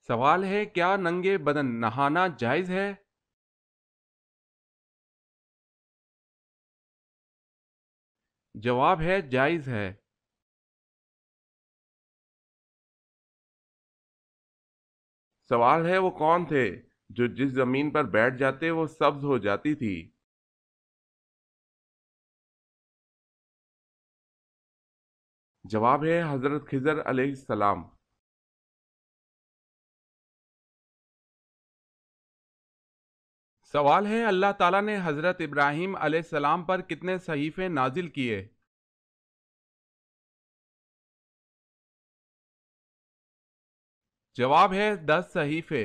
سوال ہے کیا ننگے بدن نہانا جائز ہے؟ جواب ہے جائز ہے۔ سوال ہے وہ کون تھے جو جس زمین پر بیٹھ جاتے وہ سبز ہو جاتی تھی؟ جواب ہے حضرت خضر علیہ السلام۔ سوال ہے اللہ تعالیٰ نے حضرت ابراہیم علیہ السلام پر کتنے صحیفے نازل کیے؟ جواب ہے 10 صحیفے۔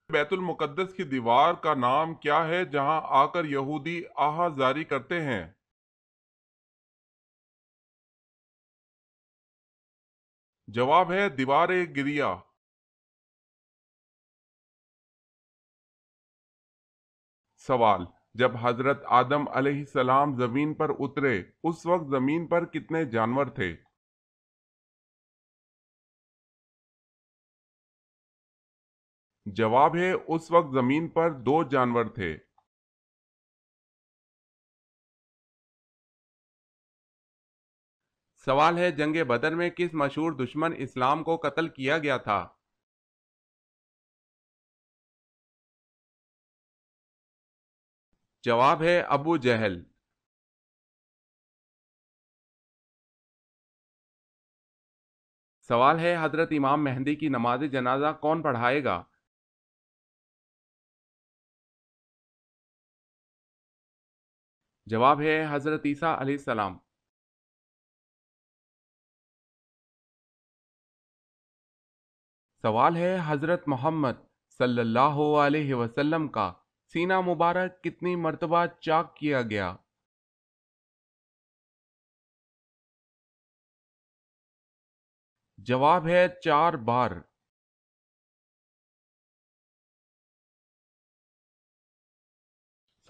بیت المقدس کی دیوار کا نام کیا ہے جہاں آ کر یہودی آہا زاری کرتے ہیں؟ جواب ہے دیوار گریا۔ سوال، جب حضرت آدم علیہ السلام زمین پر اترے اس وقت زمین پر کتنے جانور تھے؟ جواب ہے اس وقت زمین پر 2 جانور تھے۔ سوال ہے جنگ بدر میں کس مشہور دشمن اسلام کو قتل کیا گیا تھا؟ جواب ہے ابو جہل۔ سوال ہے حضرت امام مہدی کی نماز جنازہ کون پڑھائے گا؟ جواب ہے حضرت عیسیٰ علیہ السلام۔ سوال ہے حضرت محمد صلی اللہ علیہ وسلم کا سینہ مبارک کتنی مرتبہ چاک کیا گیا؟ جواب ہے 4 بار۔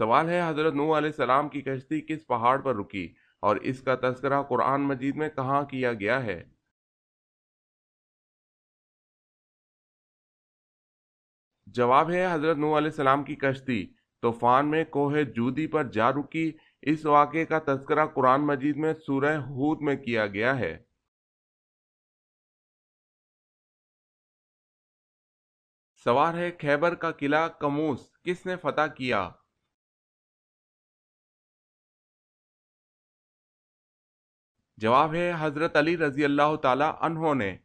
سوال ہے حضرت نوح علیہ السلام کی کشتی کس پہاڑ پر رکی اور اس کا تذکرہ قرآن مجید میں کہاں کیا گیا ہے؟ جواب ہے حضرت نوح علیہ السلام کی کشتی طوفان میں کوہ جودی پر جا رکی۔ اس واقعے کا تذکرہ قرآن مجید میں سورہ ہود میں کیا گیا ہے۔ سوال ہے خیبر کا قلعہ کموس کس نے فتح کیا؟ جواب ہے حضرت علی رضی اللہ تعالی عنہ نے۔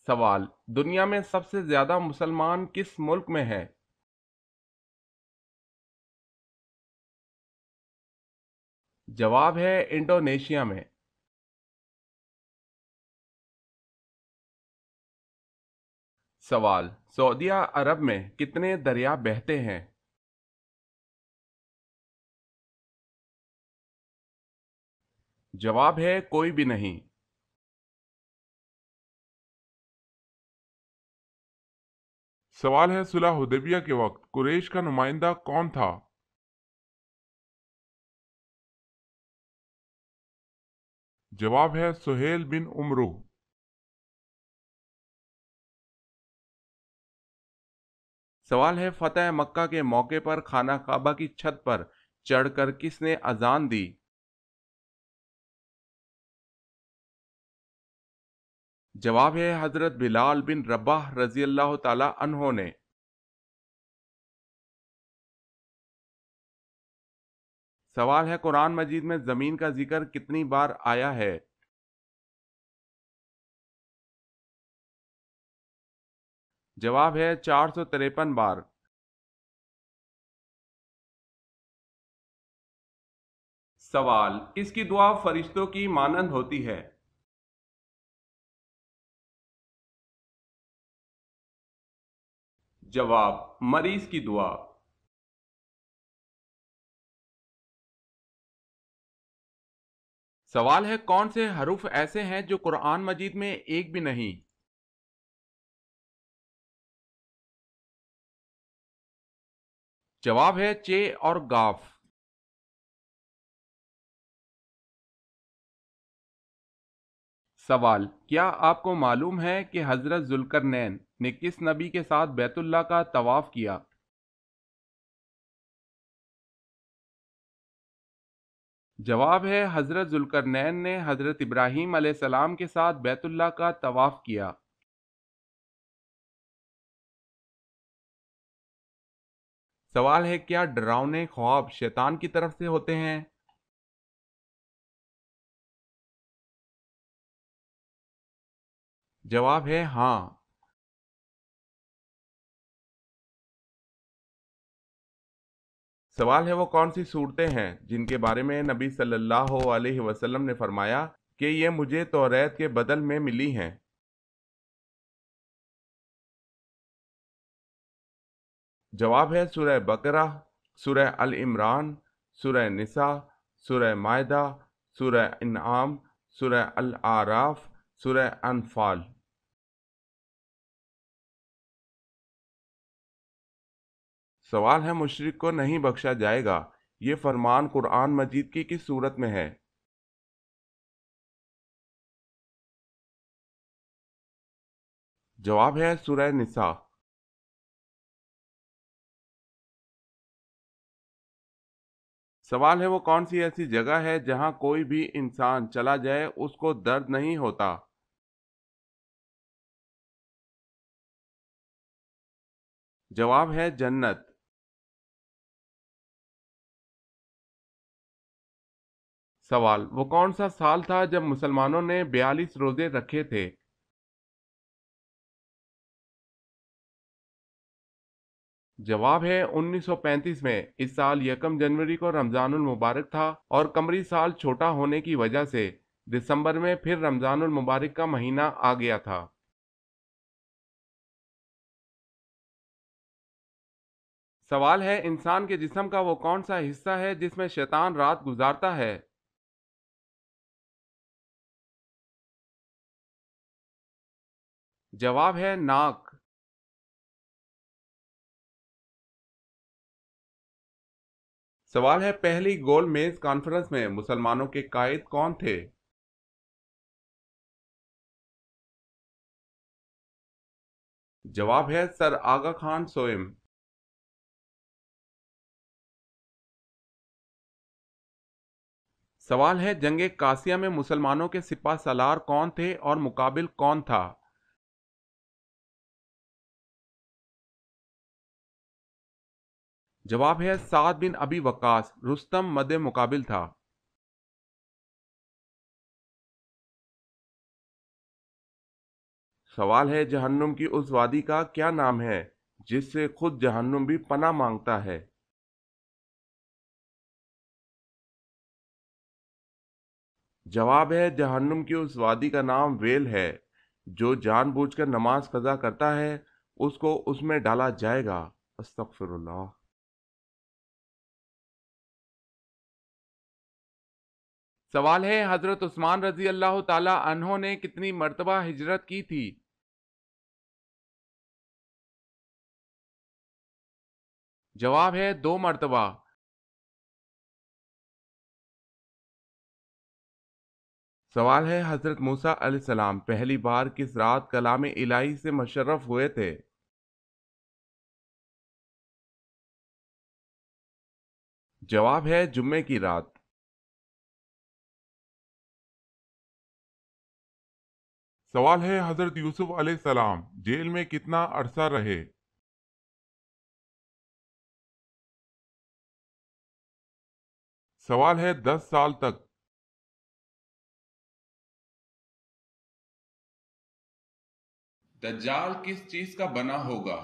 سوال، دنیا میں سب سے زیادہ مسلمان کس ملک میں ہیں؟ جواب ہے انڈونیشیا میں۔ سوال، سعودیہ عرب میں کتنے دریا بہتے ہیں؟ جواب ہے کوئی بھی نہیں۔ سوال ہے صلح حدیبیہ کے وقت قریش کا نمائندہ کون تھا؟ جواب ہے سہیل بن عمرو۔ سوال ہے فتح مکہ کے موقع پر خانہ کعبہ کی چھت پر چڑھ کر کس نے اذان دی؟ جواب ہے حضرت بلال بن رباح رضی اللہ تعالی عنہ نے۔ سوال ہے قرآن مجید میں زمین کا ذکر کتنی بار آیا ہے؟ جواب ہے 453 بار۔ سوال، کس کی دعا فرشتوں کی مانند ہوتی ہے؟ جواب، مریض کی دعا۔ سوال ہے کون سے حروف ایسے ہیں جو قرآن مجید میں ایک بھی نہیں؟ جواب ہے چ اور گاف۔ سوال: کیا آپ کو معلوم ہے کہ حضرت ذوالقرنین نے کس نبی کے ساتھ بیت اللہ کا طواف کیا؟ جواب ہے حضرت ذوالقرنین نے حضرت ابراہیم علیہ السلام کے ساتھ بیت اللہ کا طواف کیا۔ سوال ہے: کیا ڈراؤنے خواب شیطان کی طرف سے ہوتے ہیں؟ جواب ہے ہاں۔ سوال ہے: وہ کون سی صورتیں ہیں جن کے بارے میں نبی صلی اللہ علیہ وسلم نے فرمایا کہ یہ مجھے توریت کے بدل میں ملی ہیں؟ جواب ہے سورہ بقرہ، سورہ ال عمران، سورہ نساء، سورہ مائدہ، سورہ انعام، سورہ الاعراف، سورہ انفال۔ سوال ہے: مشرک کو نہیں بخشا جائے گا، یہ فرمان قرآن مجید کی کس صورت میں ہے؟ جواب ہے سورہ نساء۔ سوال ہے: وہ کون سی ایسی جگہ ہے جہاں کوئی بھی انسان چلا جائے اس کو درد نہیں ہوتا؟ جواب ہے جنت۔ سوال: وہ کون سا سال تھا جب مسلمانوں نے 42 روزے رکھے تھے؟ جواب ہے 1935 میں۔ اس سال یکم جنوری کو رمضان المبارک تھا اور قمری سال چھوٹا ہونے کی وجہ سے دسمبر میں پھر رمضان المبارک کا مہینہ آ گیا تھا۔ سوال ہے: انسان کے جسم کا وہ کون سا حصہ ہے جس میں شیطان رات گزارتا ہے؟ جواب ہے ناک۔ سوال ہے: پہلی گول میز کانفرنس میں مسلمانوں کے قائد کون تھے؟ جواب ہے سر آغا خان سوئم۔ سوال ہے: جنگ قاسیہ میں مسلمانوں کے سپہ سالار کون تھے اور مقابل کون تھا؟ جواب ہے سعد بن ابی وقاص۔ رستم مد مقابل تھا۔ سوال ہے: جہنم کی اس وادی کا کیا نام ہے جس سے خود جہنم بھی پناہ مانگتا ہے؟ جواب ہے جہنم کی اس وادی کا نام ویل ہے۔ جو جان بوجھ کر نماز قضا کرتا ہے اس کو اس میں ڈالا جائے گا۔ استغفر اللہ۔ سوال ہے: حضرت عثمان رضی اللہ تعالی عنہ نے کتنی مرتبہ ہجرت کی تھی؟ جواب ہے 2 مرتبہ۔ سوال ہے: حضرت موسیٰ علیہ السلام پہلی بار کس رات کلام الہی سے مشرف ہوئے تھے؟ جواب ہے جمعے کی رات۔ سوال ہے: حضرت یوسف علیہ السلام جیل میں کتنا عرصہ رہے؟ سوال ہے 10 سال تک۔ دجال کس چیز کا بنا ہوگا؟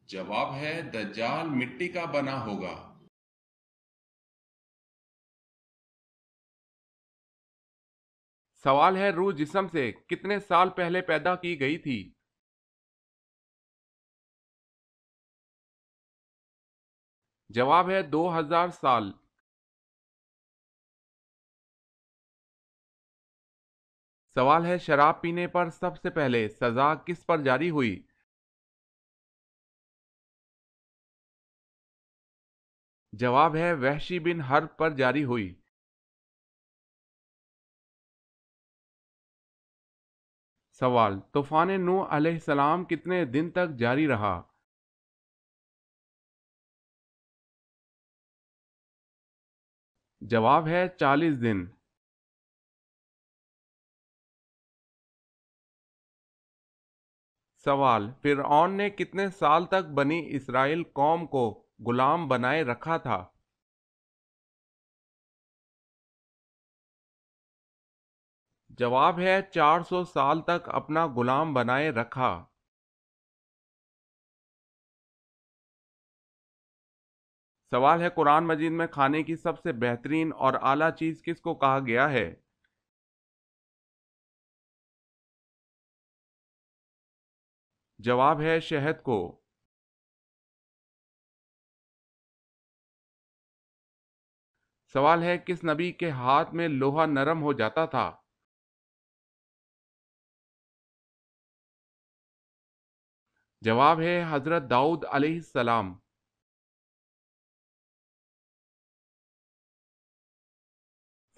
جواب ہے دجال مٹی کا بنا ہوگا۔ سوال ہے: روح جسم سے کتنے سال پہلے پیدا کی گئی تھی؟ جواب ہے 2000 سال۔ سوال ہے: شراب پینے پر سب سے پہلے سزا کس پر جاری ہوئی؟ جواب ہے وحشی بن حرب پر جاری ہوئی۔ سوال، طوفان نوح علیہ السلام کتنے دن تک جاری رہا؟ جواب ہے 40 دن۔ سوال، فرعون نے کتنے سال تک بنی اسرائیل قوم کو غلام بنائے رکھا تھا؟ جواب ہے 400 سال تک اپنا غلام بنائے رکھا۔ سوال ہے قرآن مجید میں کھانے کی سب سے بہترین اور اعلیٰ چیز کس کو کہا گیا ہے؟ جواب ہے شہد کو۔ سوال ہے کس نبی کے ہاتھ میں لوہا نرم ہو جاتا تھا؟ جواب ہے حضرت داؤد علیہ السلام۔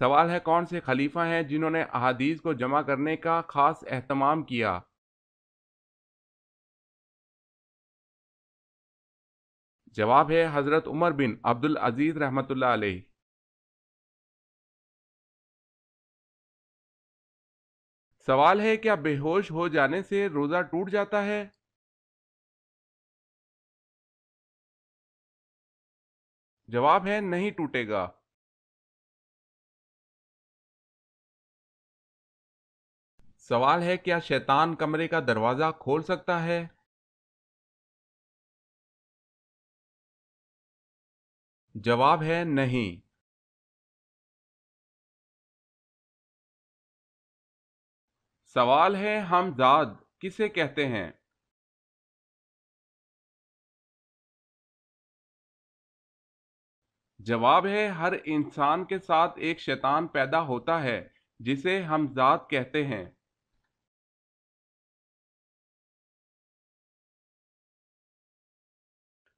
سوال ہے کون سے خلیفہ ہیں جنہوں نے احادیث کو جمع کرنے کا خاص اہتمام کیا؟ جواب ہے حضرت عمر بن عبد العزیز رحمۃ اللہ علیہ۔ سوال ہے کیا بے ہوش ہو جانے سے روزہ ٹوٹ جاتا ہے؟ جواب ہے نہیں ٹوٹے گا۔ سوال ہے کیا شیطان کمرے کا دروازہ کھول سکتا ہے؟ جواب ہے نہیں۔ سوال ہے ہم ذات کسے کہتے ہیں؟ جواب ہے ہر انسان کے ساتھ ایک شیطان پیدا ہوتا ہے جسے ہم ذات کہتے ہیں۔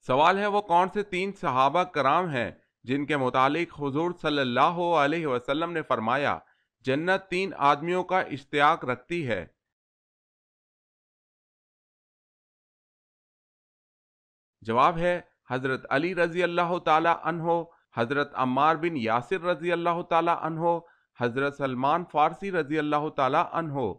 سوال ہے وہ کون سے 3 صحابہ کرام ہیں جن کے متعلق حضور صلی اللہ علیہ وسلم نے فرمایا جنت 3 آدمیوں کا اشتیاق رکھتی ہے؟ جواب ہے حضرت علی رضی اللہ تعالی عنہ، حضرت عمار بن یاسر رضی اللہ تعالی عنہ، حضرت سلمان فارسی رضی اللہ تعالی عنہ۔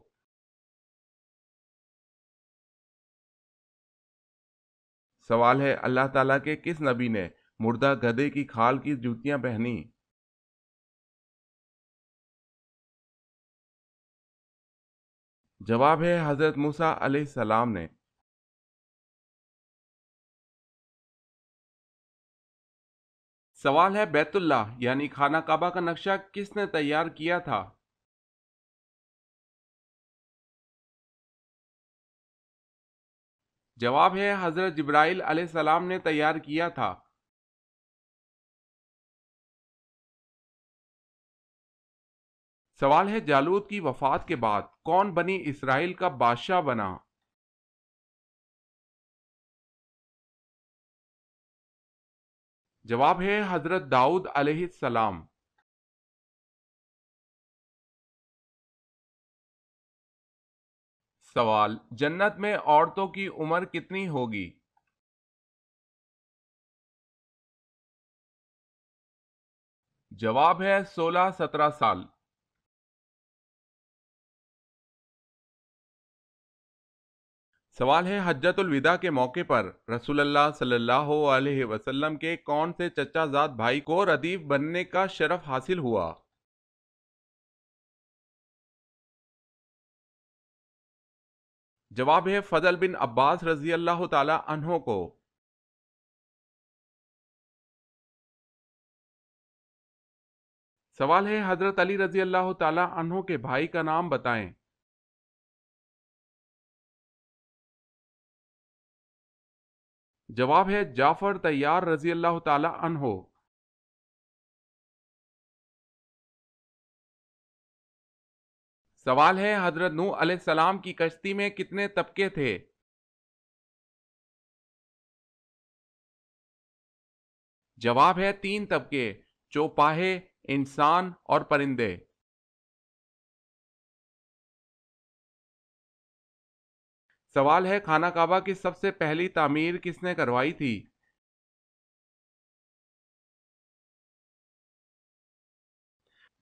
سوال ہے اللہ تعالیٰ کے کس نبی نے مردہ گدھے کی کھال کی جوتیاں پہنی؟ جواب ہے حضرت موسیٰ علیہ السلام نے۔ سوال ہے بیت اللہ یعنی خانہ کعبہ کا نقشہ کس نے تیار کیا تھا؟ جواب ہے حضرت جبرائیل علیہ السلام نے تیار کیا تھا۔ سوال ہے جالوت کی وفات کے بعد کون بنی اسرائیل کا بادشاہ بنا؟ جواب ہے حضرت داؤد علیہ السلام۔ سوال جنت میں عورتوں کی عمر کتنی ہوگی؟ جواب ہے 16-17 سال۔ سوال ہے حجۃ الوداع کے موقع پر رسول اللہ صلی اللہ علیہ وسلم کے کون سے چچا زاد بھائی کو ردیف بننے کا شرف حاصل ہوا؟ جواب ہے فضل بن عباس رضی اللہ تعالی عنہ کو۔ سوال ہے حضرت علی رضی اللہ تعالی عنہ کے بھائی کا نام بتائیں۔ جواب ہے جعفر طیار رضی اللہ تعالی عنہ۔ سوال ہے حضرت نوح علیہ السلام کی کشتی میں کتنے طبقے تھے؟ جواب ہے 3 طبقے: چوپاہے، انسان اور پرندے۔ سوال ہے خانہ کعبہ کی سب سے پہلی تعمیر کس نے کروائی تھی؟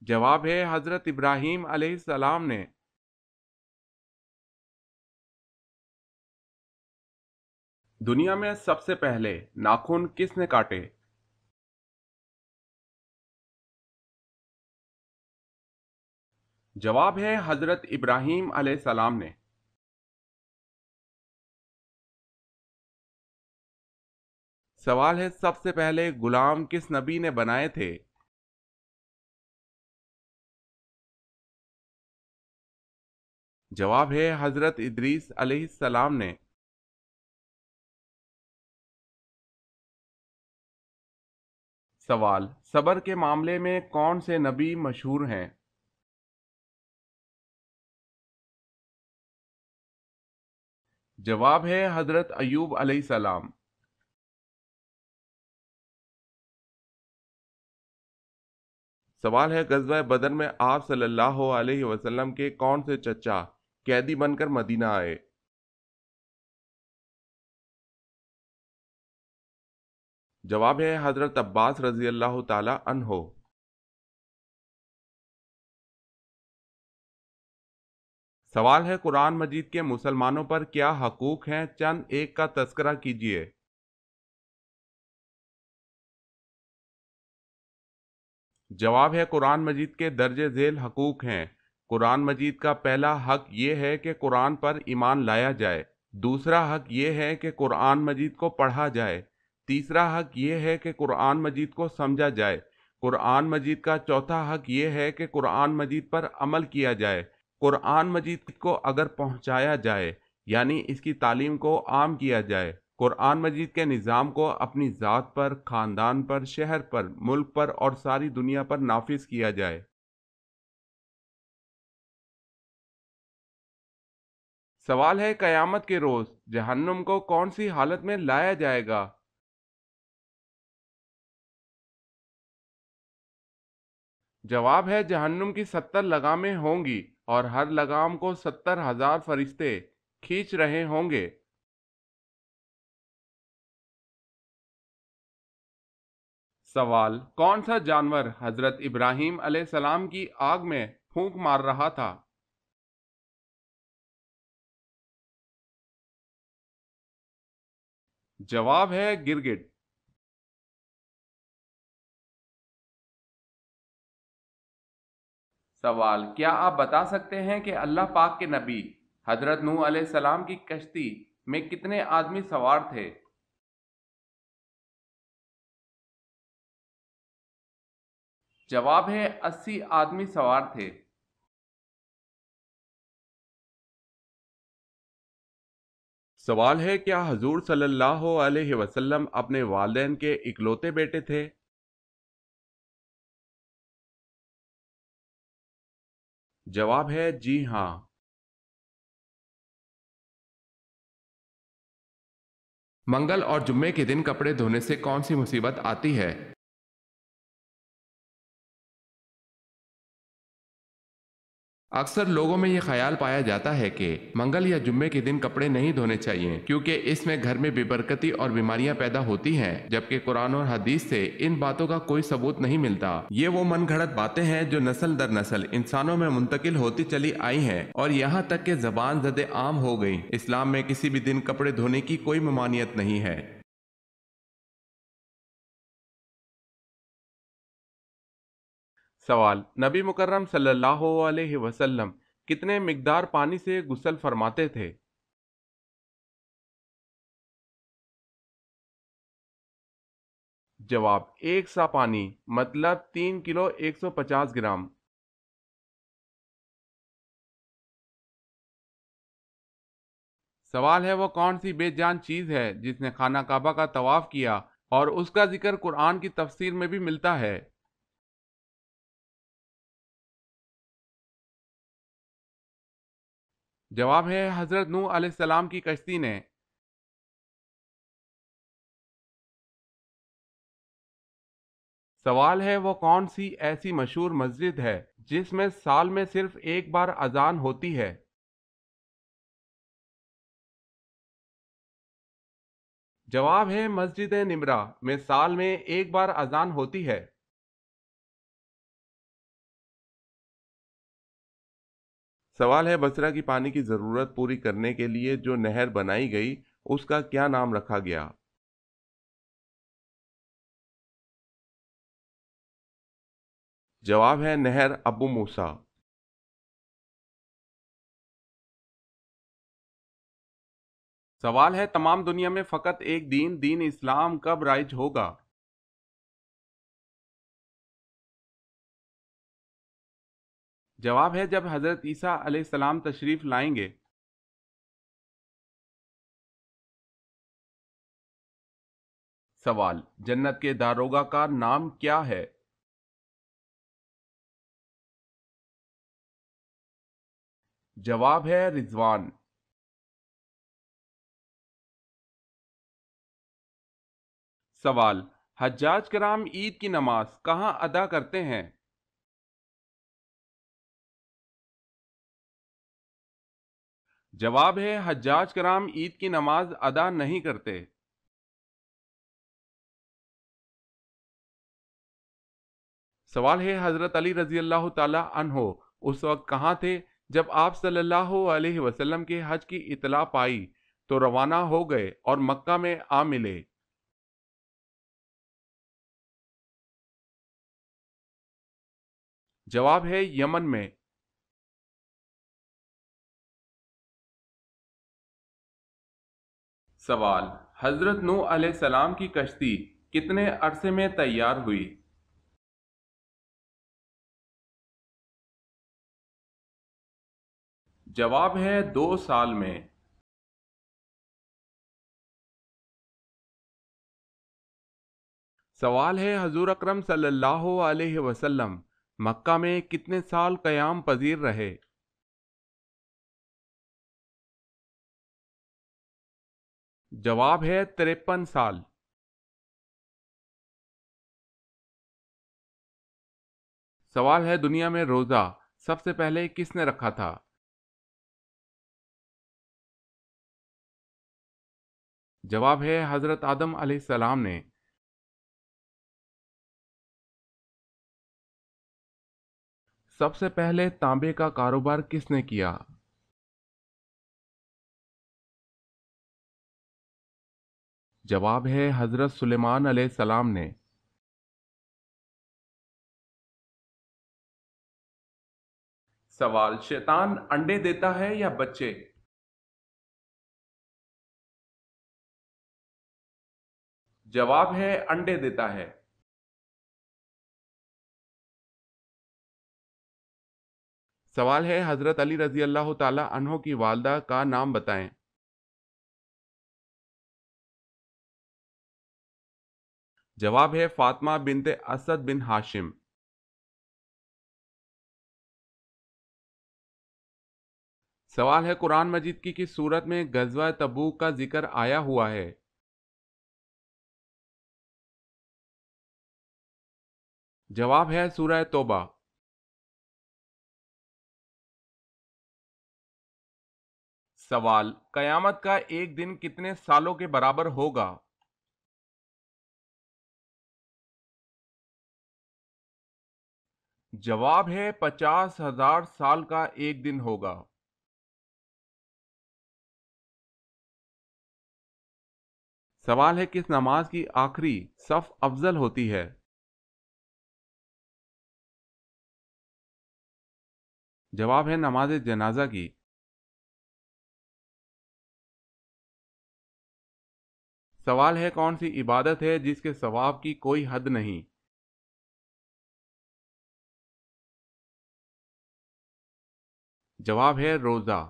جواب ہے حضرت ابراہیم علیہ السلام نے۔ دنیا میں سب سے پہلے ناخن کس نے کاٹے؟ جواب ہے حضرت ابراہیم علیہ السلام نے۔ سوال ہے سب سے پہلے غلام کس نبی نے بنائے تھے؟ جواب ہے حضرت ادریس علیہ السلام نے۔ سوال: صبر کے معاملے میں کون سے نبی مشہور ہیں؟ جواب ہے حضرت ایوب علیہ السلام۔ سوال ہے غزوہ بدر میں آپ صلی اللہ علیہ وسلم کے کون سے چچا قیدی بن کر مدینہ آئے؟ جواب ہے حضرت عباس رضی اللہ تعالی عنہ۔ سوال ہے قرآن مجید کے مسلمانوں پر کیا حقوق ہیں؟ چند ایک کا تذکرہ کیجیے۔ جواب ہے قرآن مجید کے درج ذیل حقوق ہیں۔ قرآن مجید کا پہلا حق یہ ہے کہ قرآن پر ایمان لایا جائے، دوسرا حق یہ ہے کہ قرآن مجید کو پڑھا جائے، تیسرا حق یہ ہے کہ قرآن مجید کو سمجھا جائے، قرآن مجید کا چوتھا حق یہ ہے کہ قرآن مجید پر عمل کیا جائے، قرآن مجید کو اگر پہنچایا جائے یعنی اس کی تعلیم کو عام کیا جائے، قرآن مجید کے نظام کو اپنی ذات پر، خاندان پر، شہر پر، ملک پر اور ساری دنیا پر نافذ کیا جائے۔ سوال ہے قیامت کے روز جہنم کو کون سی حالت میں لایا جائے گا؟ جواب ہے جہنم کی 70 لگامیں ہوں گی اور ہر لگام کو 70,000 فرشتے کھینچ رہے ہوں گے۔ سوال: کون سا جانور حضرت ابراہیم علیہ السلام کی آگ میں پھونک مار رہا تھا؟ جواب ہے گرگٹ۔ سوال: کیا آپ بتا سکتے ہیں کہ اللہ پاک کے نبی حضرت نوح علیہ السلام کی کشتی میں کتنے آدمی سوار تھے؟ جواب ہے 80 آدمی سوار تھے۔ سوال ہے کیا حضور صلی اللہ علیہ وسلم اپنے والدین کے اکلوتے بیٹے تھے؟ جواب ہے جی ہاں۔ منگل اور جمعے کے دن کپڑے دھونے سے کون سی مصیبت آتی ہے؟ اکثر لوگوں میں یہ خیال پایا جاتا ہے کہ منگل یا جمعے کے دن کپڑے نہیں دھونے چاہیے کیونکہ اس میں گھر میں بے برکتی اور بیماریاں پیدا ہوتی ہیں، جبکہ قرآن اور حدیث سے ان باتوں کا کوئی ثبوت نہیں ملتا۔ یہ وہ من گھڑت باتیں ہیں جو نسل در نسل انسانوں میں منتقل ہوتی چلی آئی ہیں اور یہاں تک کہ زبان زد عام ہو گئی۔ اسلام میں کسی بھی دن کپڑے دھونے کی کوئی ممانعت نہیں ہے۔ سوال: نبی مکرم صلی اللہ علیہ وسلم کتنے مقدار پانی سے غسل فرماتے تھے؟ جواب: 1 سا پانی مطلب 3 کلو 150 گرام۔ سوال ہے وہ کون سی بے جان چیز ہے جس نے خانہ کعبہ کا طواف کیا اور اس کا ذکر قرآن کی تفسیر میں بھی ملتا ہے؟ جواب ہے حضرت نوح علیہ السلام کی کشتی نے۔ سوال ہے وہ کون سی ایسی مشہور مسجد ہے جس میں سال میں صرف ایک بار اذان ہوتی ہے؟ جواب ہے مسجد نمرہ میں سال میں ایک بار اذان ہوتی ہے۔ سوال ہے بصرہ کی پانی کی ضرورت پوری کرنے کے لیے جو نہر بنائی گئی اس کا کیا نام رکھا گیا؟ جواب ہے نہر ابو موسیٰ۔ سوال ہے تمام دنیا میں فقط ایک دین اسلام کب رائج ہوگا؟ جواب ہے جب حضرت عیسیٰ علیہ السلام تشریف لائیں گے۔ سوال جنت کے داروغہ کا نام کیا ہے؟ جواب ہے رضوان۔ سوال حجاج کرام عید کی نماز کہاں ادا کرتے ہیں؟ جواب ہے حجاج کرام عید کی نماز ادا نہیں کرتے۔ سوال ہے حضرت علی رضی اللہ تعالی عنہ اس وقت کہاں تھے جب آپ صلی اللہ علیہ وسلم کے حج کی اطلاع پائی تو روانہ ہو گئے اور مکہ میں آ ملے؟ جواب ہے یمن میں۔ سوال حضرت نوح علیہ السلام کی کشتی کتنے عرصے میں تیار ہوئی؟ جواب ہے 2 سال میں۔ سوال ہے حضور اکرم صلی اللہ علیہ وسلم مکہ میں کتنے سال قیام پذیر رہے؟ جواب ہے 53 سال۔ سوال ہے دنیا میں روزہ سب سے پہلے کس نے رکھا تھا؟ جواب ہے حضرت آدم علیہ السلام نے۔ سب سے پہلے تانبے کا کاروبار کس نے کیا؟ جواب ہے حضرت سلیمان علیہ السلام نے۔ سوال شیطان انڈے دیتا ہے یا بچے؟ جواب ہے انڈے دیتا ہے۔ سوال ہے حضرت علی رضی اللہ تعالی عنہ کی والدہ کا نام بتائیں۔ جواب ہے فاطمہ بنت اسد بن ہاشم۔ سوال ہے قرآن مجید کی کس سورت میں غزوہ تبوک کا ذکر آیا ہوا ہے؟ جواب ہے سورہ توبہ۔ سوال قیامت کا ایک دن کتنے سالوں کے برابر ہوگا؟ جواب ہے 50,000 سال کا ایک دن ہوگا۔ سوال ہے کس نماز کی آخری صف افضل ہوتی ہے؟ جواب ہے نماز جنازہ کی۔ سوال ہے کون سی عبادت ہے جس کے ثواب کی کوئی حد نہیں؟ جواب ہے روزہ۔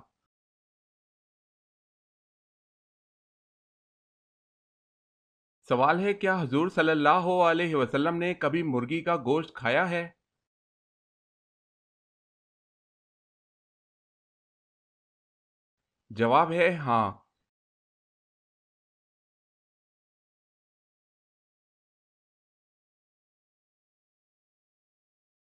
سوال ہے کیا حضور صلی اللہ علیہ وسلم نے کبھی مرغی کا گوشت کھایا ہے؟ جواب ہے ہاں،